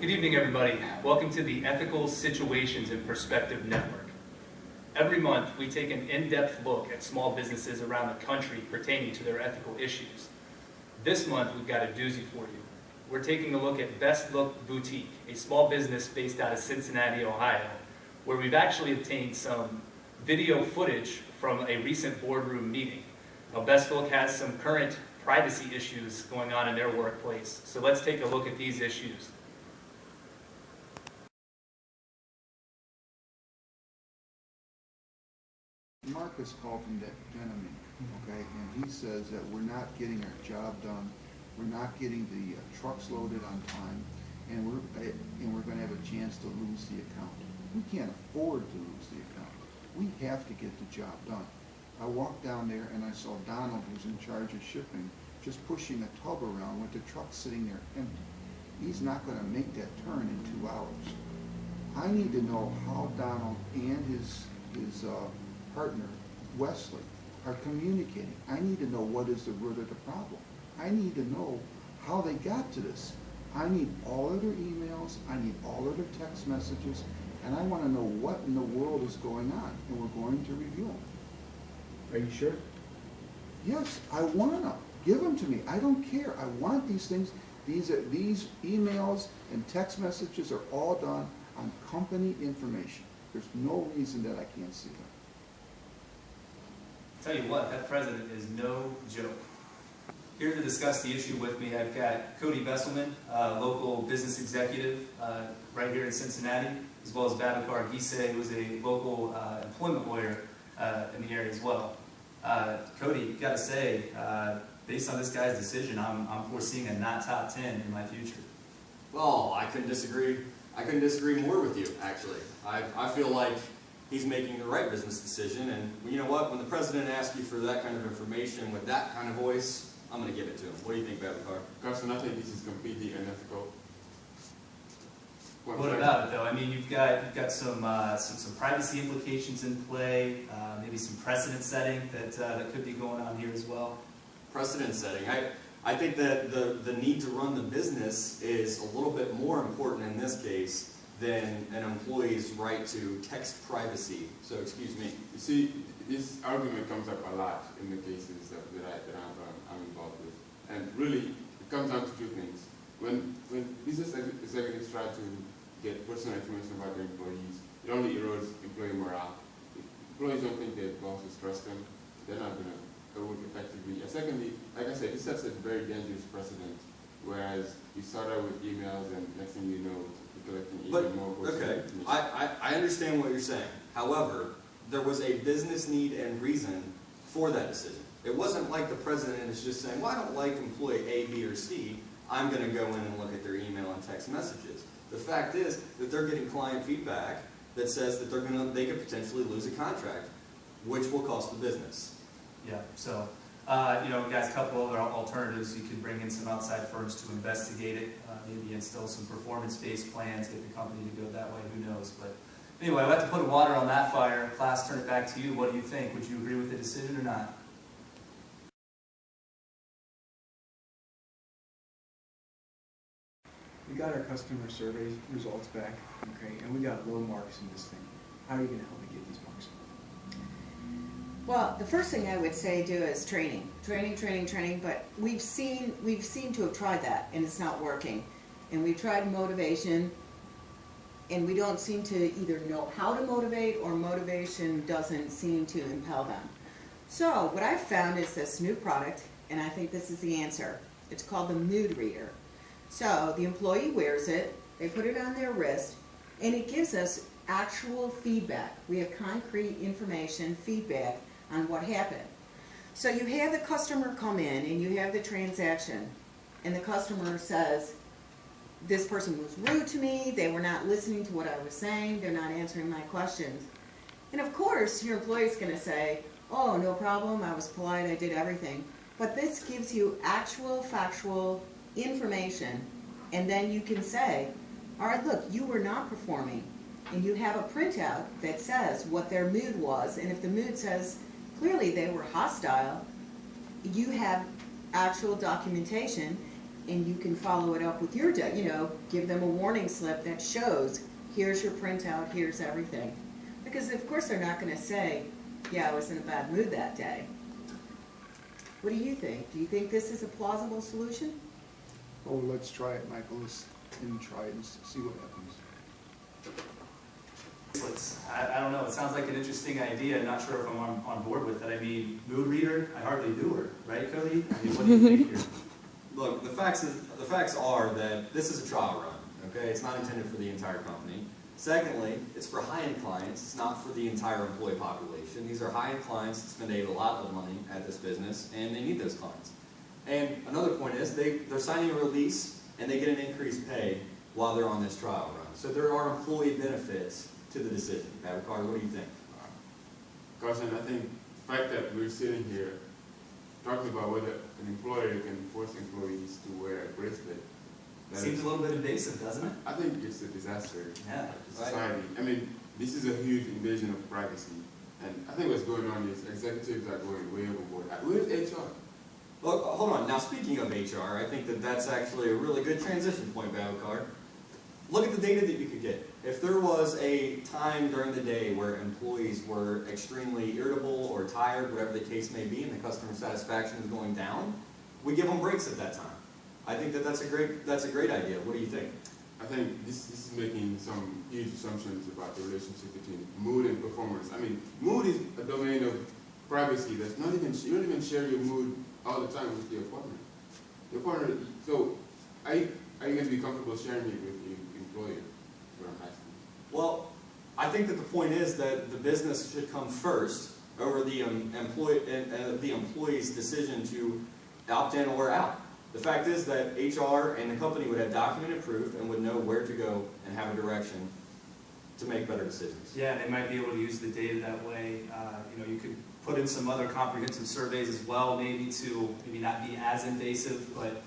Good evening, everybody. Welcome to the Ethical Situations and Perspective Network. Every month, we take an in-depth look at small businesses around the country pertaining to their ethical issues. This month, we've got a doozy for you. We're taking a look at Best Look Boutique, a small business based out of Cincinnati, Ohio, where we've actually obtained some video footage from a recent boardroom meeting. Now, Best Look has some current privacy issues going on in their workplace, so let's take a look at these issues. Marcus called from that gentleman, okay, and he says that we're not getting our job done, we're not getting the trucks loaded on time, and we're going to have a chance to lose the account. We can't afford to lose the account. We have to get the job done. I walked down there and I saw Donald, who's in charge of shipping, just pushing a tub around with the truck sitting there empty. He's not going to make that turn in 2 hours. I need to know how Donald and his partner, Wesley, are communicating. I need to know what is the root of the problem. I need to know how they got to this. I need all of their emails, I need all of their text messages, and I want to know what in the world is going on, and we're going to review them. Are you sure? Yes, I want them. Give them to me. I don't care. I want these things. These emails and text messages are all done on company information. There's no reason that I can't see them. Tell you what, that president is no joke. Here to discuss the issue with me, I've got Cody Besselman, local business executive right here in Cincinnati, as well as Babacar Gise, who is a local employment lawyer in the area as well. Cody, got to say, based on this guy's decision, I'm foreseeing a not top 10 in my future. Well, I couldn't disagree. I couldn't disagree more with you, actually. I feel like he's making the right business decision, and you know what? When the president asks you for that kind of information with that kind of voice, I'm going to give it to him. What do you think, Babacar? Carson, I think this is completely unethical. What about it, though? I mean, you've got some privacy implications in play, maybe some precedent setting that could be going on here as well. Precedent setting. I think that the need to run the business is a little bit more important in this case than an employee's right to text privacy. So, excuse me. You see, this argument comes up a lot in the cases that I'm involved with. And really, it comes down to two things. When business executives try to get personal information about their employees, it only erodes employee morale. If employees don't think their bosses trust them, they're not going to work effectively. And secondly, like I said, this sets a very dangerous precedent. Whereas you start out with emails, and next thing you know, you're collecting even more personal information. I understand what you're saying. However, there was a business need and reason for that decision. It wasn't like the president is just saying, well, I don't like employee A, B, or C. I'm going to go in and look at their email and text messages. The fact is that they're getting client feedback that says that they could potentially lose a contract, which will cost the business. Yeah, so, guys, a couple other alternatives. You could bring in some outside firms to investigate it, maybe instill some performance-based plans, get the company to go that way, who knows. But anyway, I'd like to put water on that fire. Class, turn it back to you. What do you think? Would you agree with the decision or not? We got our customer survey results back, okay, and we got low marks in this thing. How are you going to help me get these marks? Well, the first thing I would say do is training, but we've seen to have tried that and it's not working. And we've tried motivation and we don't seem to either know how to motivate or motivation doesn't seem to impel them. So what I've found is this new product, and I think this is the answer. It's called the Mood Reader. So the employee wears it, they put it on their wrist, and it gives us actual feedback. We have concrete information, feedback on what happened. So you have the customer come in and you have the transaction, and the customer says, this person was rude to me, they were not listening to what I was saying, they're not answering my questions. And of course, your employee is going to say, oh, no problem, I was polite, I did everything. But this gives you actual, factual information, and then you can say, all right, look, you were not performing, and you have a printout that says what their mood was, and if the mood says clearly they were hostile, you have actual documentation, and you can follow it up with your day, you know, give them a warning slip that shows, here's your printout, here's everything. Because of course they're not gonna say, yeah, I was in a bad mood that day. What do you think? Do you think this is a plausible solution? Oh, let's try it, Michael, let's try it and see what happens. I don't know, it sounds like an interesting idea. I'm not sure if I'm on board with it. I mean, mood reader, I hardly knew her, right, Cody? I mean, what do you think here? Look, the facts are that this is a trial run, okay? It's not intended for the entire company. Secondly, it's for high-end clients. It's not for the entire employee population. These are high-end clients that spend a lot of money at this business, and they need those clients. And another point is they're signing a release, and they get an increased pay while they're on this trial run. So there are employee benefits to the decision. Babacar, what do you think? Carson, I think the fact that we're sitting here talking about whether an employer can force employees to wear a bracelet. Seems a little bit invasive, doesn't it? I think it's a disaster Yeah. to society. I mean, this is a huge invasion of privacy. And I think what's going on is executives are going way overboard. Where's HR? Well, hold on. Now, speaking of HR, I think that that's actually a really good transition point, Babacar. Look at the data that you could get. If there was a time during the day where employees were extremely irritable or tired, whatever the case may be, and the customer satisfaction is going down, we give them breaks at that time. I think that that's a great idea. What do you think? I think this is making some huge assumptions about the relationship between mood and performance. I mean, mood is a domain of privacy that's not even, you don't even share your mood all the time with your partner. Your partner, so are you going to be comfortable sharing it with your employer? What I'm asking. Well, I think that the point is that the business should come first over the employee's decision to opt in or out. The fact is that HR and the company would have documented proof and would know where to go and have a direction to make better decisions. Yeah, they might be able to use the data that way. You know, you could put in some other comprehensive surveys as well, maybe to maybe not be as invasive, but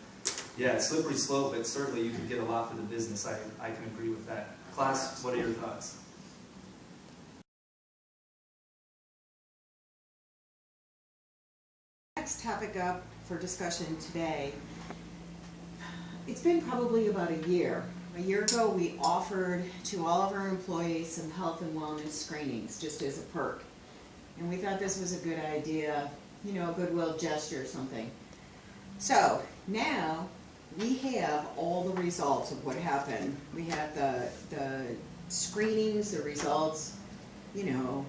yeah, it's slippery slope, but certainly you could get a lot for the business. I can agree with that. Class, what are your thoughts? Next topic up for discussion today, it's been probably about a year. A year ago, we offered to all of our employees some health and wellness screenings, just as a perk. And we thought this was a good idea, you know, a goodwill gesture or something. So now we have all the results of what happened. We have the screenings, the results, you know,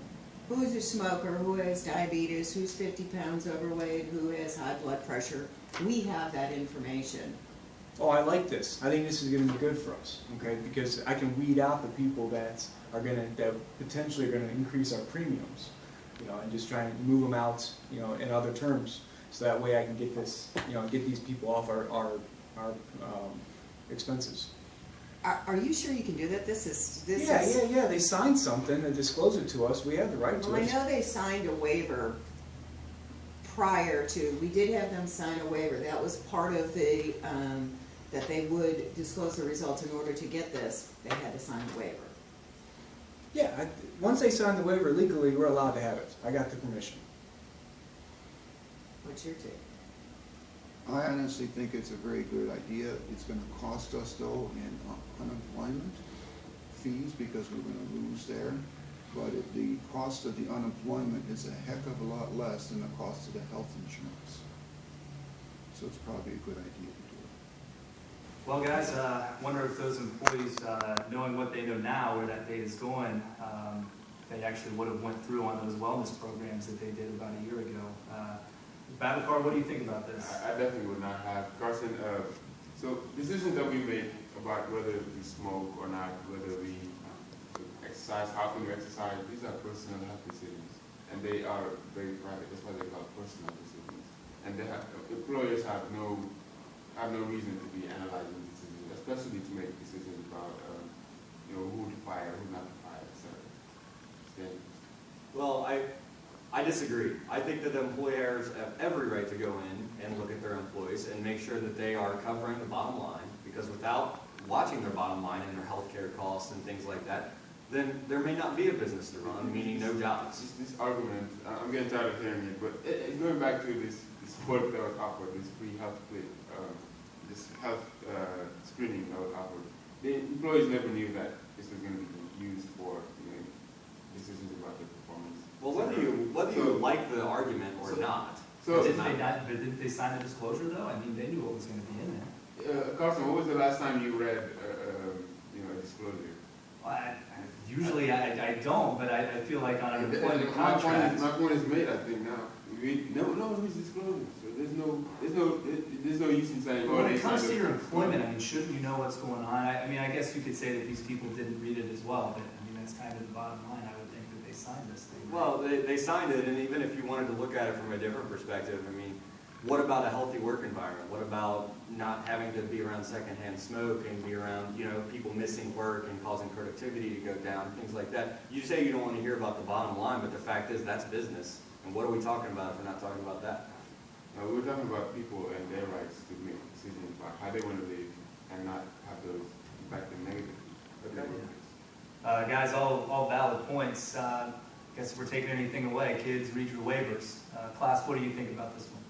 who's a smoker, who has diabetes, who's 50 pounds overweight, who has high blood pressure. We have that information. Oh, I like this. I think this is going to be good for us, okay? Because I can weed out the people that potentially are going to increase our premiums, you know, and just try and move them out, you know, in other terms, so that way I can get this, you know, get these people off our expenses. Are you sure you can do that? Yeah. They signed something and disclosed it to us. We have the right to Well, it. I know they signed a waiver prior to. We did have them sign a waiver. That was part of the that they would disclose the results. In order to get this, they had to sign a waiver. Yeah, once they sign the waiver legally, we're allowed to have it. I got the permission. What's your take? I honestly think it's a very good idea. It's going to cost us, though, in unemployment fees, because we're going to lose there. But the cost of the unemployment is a heck of a lot less than the cost of the health insurance. So it's probably a good idea to do it. Well, guys, I wonder if those employees, knowing what they know now, where that data is going, they actually would have went through on those wellness programs that they did about a year ago. Babacar, what do you think about this? I definitely would not have. Carson, so decisions that we make about whether we smoke or not, whether we exercise, how can we exercise, these are personal health decisions. And they are very private. That's why they're called personal decisions. And employers have no reason to be analyzing decisions, especially to make decisions about who to fire, who not to fire, etc. Well, I disagree. I think that the employers have every right to go in and look at their employees and make sure that they are covering the bottom line, because without watching their bottom line and their health care costs and things like that, then there may not be a business to run, meaning no jobs. This argument, I'm getting tired of hearing it, but going back to this quote that was offered, this free health this health screening offered, the employees never knew that this was going to be used for decisions about their performance. Well, whether you like the argument or not, So, Didn't they sign the disclosure though? I mean, they knew what was going to be in there. Carson, what was the last time you read a disclosure? Well, usually I don't, but I feel like on an employment contract. My point is made, I think, now. No one reads disclosures, so there's no use in saying, Well, when they it comes signed to it. your employment, I mean, shouldn't you know what's going on? I mean, I guess you could say that these people didn't read it as well, but I mean, that's kind of the bottom line. I would think that they signed this thing. Right? well, they signed it, and even if you wanted to look at it from a different perspective, I mean, what about a healthy work environment? What about not having to be around secondhand smoke and be around, people missing work and causing productivity to go down, things like that? You say you don't want to hear about the bottom line, but the fact is that's business. And what are we talking about if we're not talking about that? We're talking about people and their rights to make decisions about how they want to live and not have those impact them negatively. Okay. Guys, all valid points. Guess if we're taking anything away, kids, read your waivers. Class, what do you think about this one?